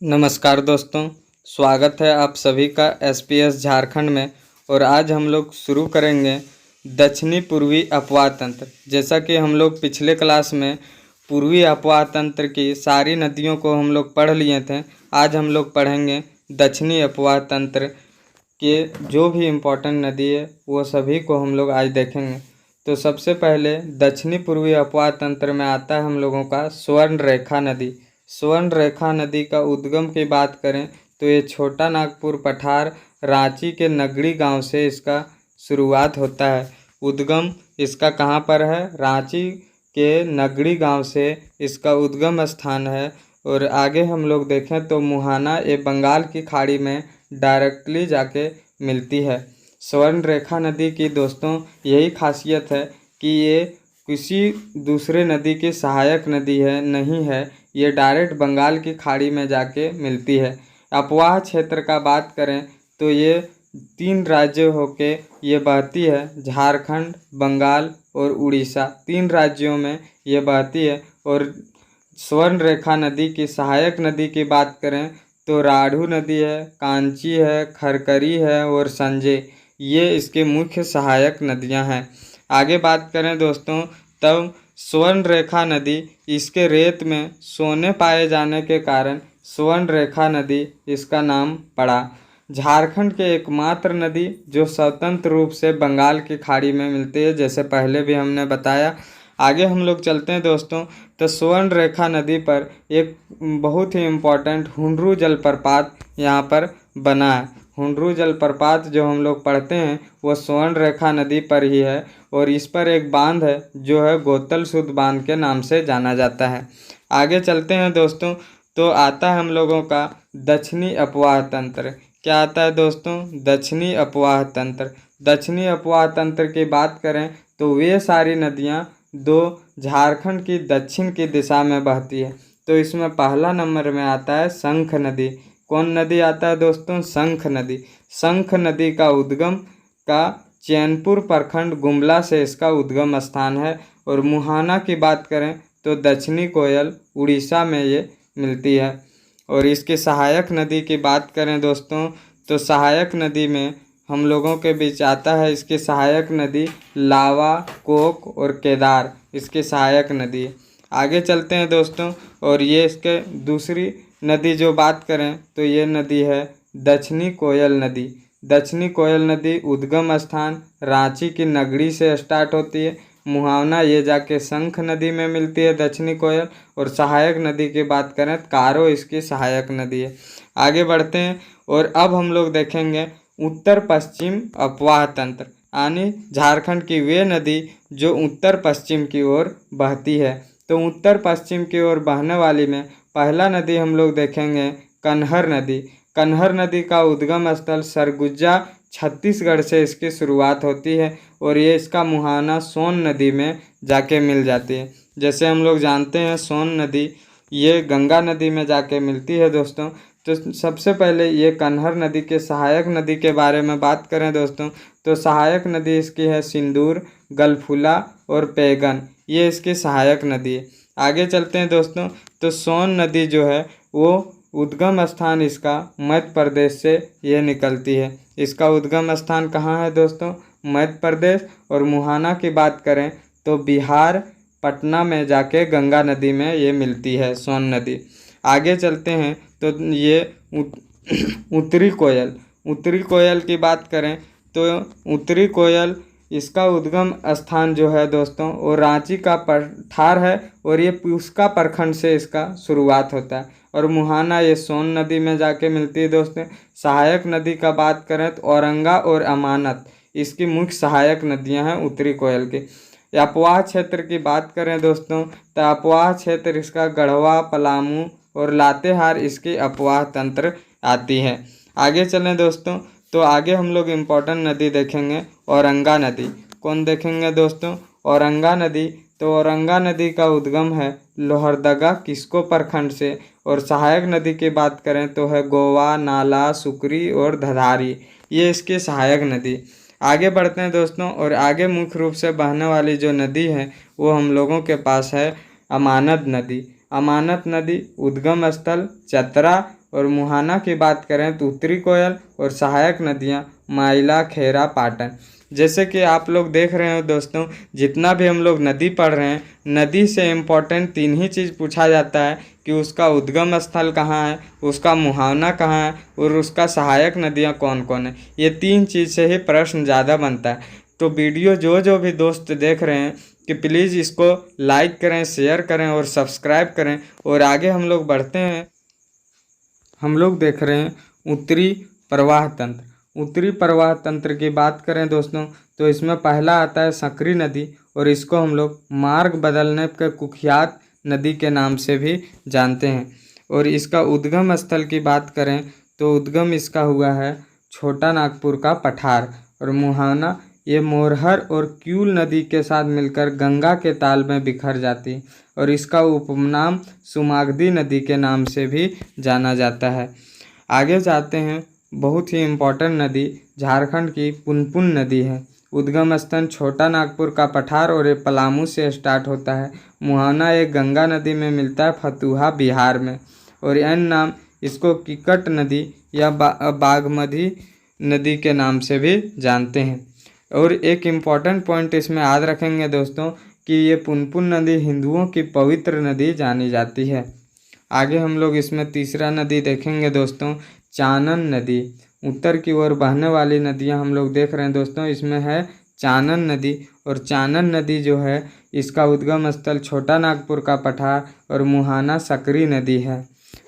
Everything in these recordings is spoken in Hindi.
नमस्कार दोस्तों, स्वागत है आप सभी का एसपीएस झारखंड में। और आज हम लोग शुरू करेंगे दक्षिणी पूर्वी अपवाह तंत्र। जैसा कि हम लोग पिछले क्लास में पूर्वी अपवाह तंत्र की सारी नदियों को हम लोग पढ़ लिए थे। आज हम लोग पढ़ेंगे दक्षिणी अपवाह तंत्र के जो भी इम्पोर्टेंट नदी है वो सभी को हम लोग आज देखेंगे। तो सबसे पहले दक्षिणी पूर्वी अपवाह तंत्र में आता है हम लोगों का स्वर्ण रेखा नदी। स्वर्ण रेखा नदी का उद्गम की बात करें तो ये छोटा नागपुर पठार रांची के नगड़ी गांव से इसका शुरुआत होता है। उद्गम इसका कहाँ पर है? रांची के नगड़ी गांव से इसका उद्गम स्थान है। और आगे हम लोग देखें तो मुहाना ये बंगाल की खाड़ी में डायरेक्टली जाके मिलती है। स्वर्ण रेखा नदी की दोस्तों यही खासियत है कि ये किसी दूसरे नदी की सहायक नदी नहीं है, ये डायरेक्ट बंगाल की खाड़ी में जाके मिलती है। अपवाह क्षेत्र का बात करें तो ये 3 राज्य होके ये बहती है, झारखंड, बंगाल और उड़ीसा, 3 राज्यों में ये बहती है। और स्वर्ण रेखा नदी की सहायक नदी की बात करें तो राढ़ू नदी है, कांची है, खरकरी है और संजय, ये इसके मुख्य सहायक नदियां हैं। आगे बात करें दोस्तों तब स्वर्ण रेखा नदी इसके रेत में सोने पाए जाने के कारण स्वर्ण रेखा नदी इसका नाम पड़ा। झारखंड के एकमात्र नदी जो स्वतंत्र रूप से बंगाल की खाड़ी में मिलती है, जैसे पहले भी हमने बताया। आगे हम लोग चलते हैं दोस्तों तो स्वर्ण रेखा नदी पर एक बहुत ही इम्पोर्टेंट हुंडरू जलप्रपात यहाँ पर बना है। हुंडरू जलप्रपात जो हम लोग पढ़ते हैं वो स्वर्ण रेखा नदी पर ही है। और इस पर एक बांध है जो है गोतल सुध बांध के नाम से जाना जाता है। आगे चलते हैं दोस्तों तो आता है हम लोगों का दक्षिणी अपवाह तंत्र। क्या आता है दोस्तों? दक्षिणी अपवाह तंत्र। दक्षिणी अपवाह तंत्र की बात करें तो वे सारी नदियाँ दो झारखंड की दक्षिण की दिशा में बहती है। तो इसमें पहला नंबर में आता है शंख नदी। कौन नदी आता है दोस्तों? शंख नदी। शंख नदी का उद्गम का चैनपुर प्रखंड गुमला से इसका उद्गम स्थान है। और मुहाना की बात करें तो दक्षिणी कोयल उड़ीसा में ये मिलती है। और इसकी सहायक नदी की बात करें दोस्तों तो सहायक नदी में हम लोगों के बीच आता है इसकी सहायक नदी लावा, कोक और केदार, इसकी सहायक नदी है। आगे चलते हैं दोस्तों और ये इसके दूसरी नदी जो बात करें तो ये नदी है दक्षिणी कोयल नदी। दक्षिणी कोयल नदी उद्गम स्थान रांची की नगरी से स्टार्ट होती है। मुहावना ये जाके शंख नदी में मिलती है दक्षिणी कोयल। और सहायक नदी की बात करें तो कारो इसकी सहायक नदी है। आगे बढ़ते हैं और अब हम लोग देखेंगे उत्तर पश्चिम अपवाह तंत्र, यानी झारखंड की वे नदी जो उत्तर पश्चिम की ओर बहती है। तो उत्तर पश्चिम की ओर बहने वाली में पहला नदी हम लोग देखेंगे कन्हर नदी। कन्हर नदी का उद्गम स्थल सरगुजा छत्तीसगढ़ से इसकी शुरुआत होती है। और ये इसका मुहाना सोन नदी में जाके मिल जाती है। जैसे हम लोग जानते हैं सोन नदी ये गंगा नदी में जाके मिलती है दोस्तों। तो सबसे पहले ये कन्हर नदी के सहायक नदी के बारे में बात करें दोस्तों तो सहायक नदी इसकी है सिंदूर, गलफुला और पैगन, ये इसकी सहायक नदी है। आगे चलते हैं दोस्तों तो सोन नदी जो है वो उद्गम स्थान इसका मध्य प्रदेश से ये निकलती है। इसका उद्गम स्थान कहाँ है दोस्तों? मध्य प्रदेश। और मुहाना की बात करें तो बिहार पटना में जाके गंगा नदी में ये मिलती है सोन नदी। आगे चलते हैं तो ये उत्तरी कोयल। उत्तरी कोयल की बात करें तो उत्तरी कोयल इसका उद्गम स्थान जो है दोस्तों वो रांची का पठार है। और ये पुस्का प्रखंड से इसका शुरुआत होता है। और मुहाना ये सोन नदी में जाके मिलती है दोस्तों। सहायक नदी का बात करें तो औरंगा और अमानत इसकी मुख्य सहायक नदियां हैं उत्तरी कोयल की। अपवाह क्षेत्र की बात करें दोस्तों तो अपवाह क्षेत्र इसका गढ़वा, पलामू और लातेहार इसकी अपवाह तंत्र आती है। आगे चलें दोस्तों तो आगे हम लोग इम्पोर्टेंट नदी देखेंगे औरंगा नदी। कौन देखेंगे दोस्तों? औरंगा नदी। तो औरंगा नदी का उद्गम है लोहरदगा किस्को प्रखंड से। और सहायक नदी की बात करें तो है गोवा, नाला, सुकरी और धधारी, ये इसकी सहायक नदी। आगे बढ़ते हैं दोस्तों और आगे मुख्य रूप से बहने वाली जो नदी है वो हम लोगों के पास है अमानत नदी। अमानत नदी उद्गम स्थल चतरा और मुहाना की बात करें तो उत्तरी कोयल और सहायक नदियाँ माइला, खेरा, पाटन। जैसे कि आप लोग देख रहे हो दोस्तों, जितना भी हम लोग नदी पढ़ रहे हैं, नदी से इम्पोर्टेंट 3 ही चीज़ पूछा जाता है कि उसका उद्गम स्थल कहाँ है, उसका मुहाना कहाँ है और उसका सहायक नदियाँ कौन कौन है। ये 3 चीज़ से ही प्रश्न ज़्यादा बनता है। तो वीडियो जो भी दोस्त देख रहे हैं कि प्लीज़ इसको लाइक करें, शेयर करें और सब्सक्राइब करें। और आगे हम लोग बढ़ते हैं। हम लोग देख रहे हैं उत्तरी प्रवाह तंत्र। उत्तरी प्रवाह तंत्र की बात करें दोस्तों तो इसमें पहला आता है सकरी नदी, और इसको हम लोग मार्ग बदलने के कुख्यात नदी के नाम से भी जानते हैं। और इसका उद्गम स्थल की बात करें तो उद्गम इसका हुआ है छोटा नागपुर का पठार। और मुहाना ये मोरहर और क्यूल नदी के साथ मिलकर गंगा के ताल में बिखर जाती, और इसका उपनाम सुमागदी नदी के नाम से भी जाना जाता है। आगे जाते हैं, बहुत ही इम्पोर्टेंट नदी झारखंड की पुनपुन नदी है। उद्गम स्थल छोटा नागपुर का पठार और ये पलामू से स्टार्ट होता है। मुहाना एक गंगा नदी में मिलता है फतुहा बिहार में, और अन्य नाम इसको किकट नदी या बागमती नदी के नाम से भी जानते हैं। और एक इम्पॉर्टेंट पॉइंट इसमें याद रखेंगे दोस्तों कि ये पुनपुन नदी हिंदुओं की पवित्र नदी जानी जाती है। आगे हम लोग इसमें तीसरा नदी देखेंगे दोस्तों, चानन नदी। उत्तर की ओर बहने वाली नदियां हम लोग देख रहे हैं दोस्तों, इसमें है चानन नदी। और चानन नदी जो है इसका उद्गम स्थल छोटा नागपुर का पठार और मुहाना सकरी नदी है।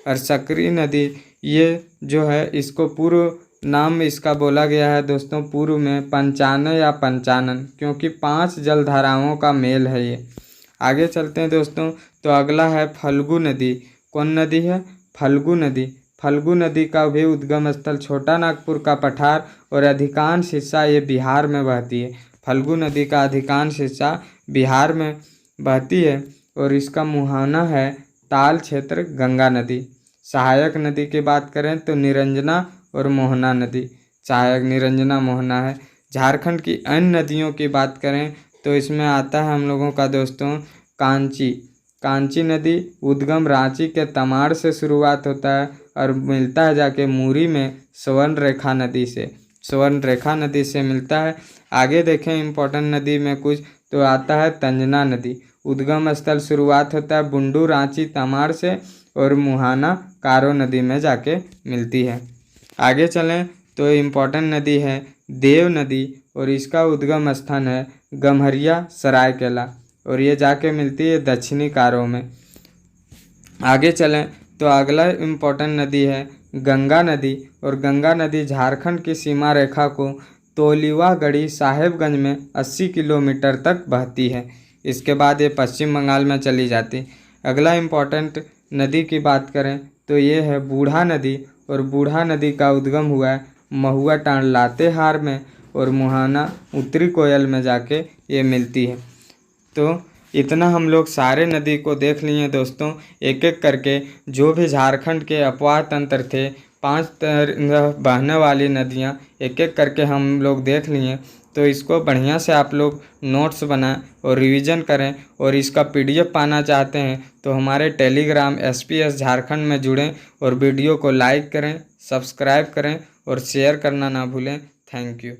और सकरी नदी ये जो है इसको पूर्व नाम इसका बोला गया है दोस्तों पूर्व में पंचानन या पंचानन, क्योंकि 5 जलधाराओं का मेल है ये। आगे चलते हैं दोस्तों, तो अगला है फल्गु नदी। कौन नदी है? फल्गु नदी। फल्गु नदी का भी उद्गम स्थल छोटा नागपुर का पठार और अधिकांश हिस्सा ये बिहार में बहती है। फल्गु नदी का अधिकांश हिस्सा बिहार में बहती है, और इसका मुहाना है ताल क्षेत्र गंगा नदी। सहायक नदी की बात करें तो निरंजना और मोहना नदी, सहायक निरंजना मोहना है। झारखंड की अन्य नदियों की बात करें तो इसमें आता है हम लोगों का दोस्तों कांची। कांची नदी उद्गम रांची के तमाड़ से शुरुआत होता है और मिलता है जाके मूरी में स्वर्ण रेखा नदी से, स्वर्ण रेखा नदी से मिलता है। आगे देखें इम्पोर्टेंट नदी में कुछ तो आता है तंजना नदी। उद्गम स्थल शुरुआत होता है बुंडू रांची तमाड़ से और मुहाना कारो नदी में जाके मिलती है। आगे चलें तो इम्पोर्टेंट नदी है देव नदी, और इसका उद्गम स्थान है गम्हरिया सरायकेला, और ये जाके मिलती है दक्षिणी कारो में। आगे चलें तो अगला इम्पोर्टेंट नदी है गंगा नदी, और गंगा नदी झारखंड की सीमा रेखा को तोलिवागढ़ी साहेबगंज में 80 किलोमीटर तक बहती है। इसके बाद ये पश्चिम बंगाल में चली जाती। अगला इम्पोर्टेंट नदी की बात करें तो ये है बूढ़ा नदी, और बूढ़ा नदी का उद्गम हुआ है महुआ टांड लातेहार में, और मुहाना उत्तरी कोयल में जाके ये मिलती है। तो इतना हम लोग सारे नदी को देख लिए दोस्तों, एक एक करके जो भी झारखंड के अपवाह तंत्र थे 5 बहने वाली नदियाँ एक एक करके हम लोग देख लिए। तो इसको बढ़िया से आप लोग नोट्स बनाएं और रिवीजन करें, और इसका PDF पाना चाहते हैं तो हमारे टेलीग्राम SPS झारखंड में जुड़ें और वीडियो को लाइक करें, सब्सक्राइब करें और शेयर करना ना भूलें। Thank you.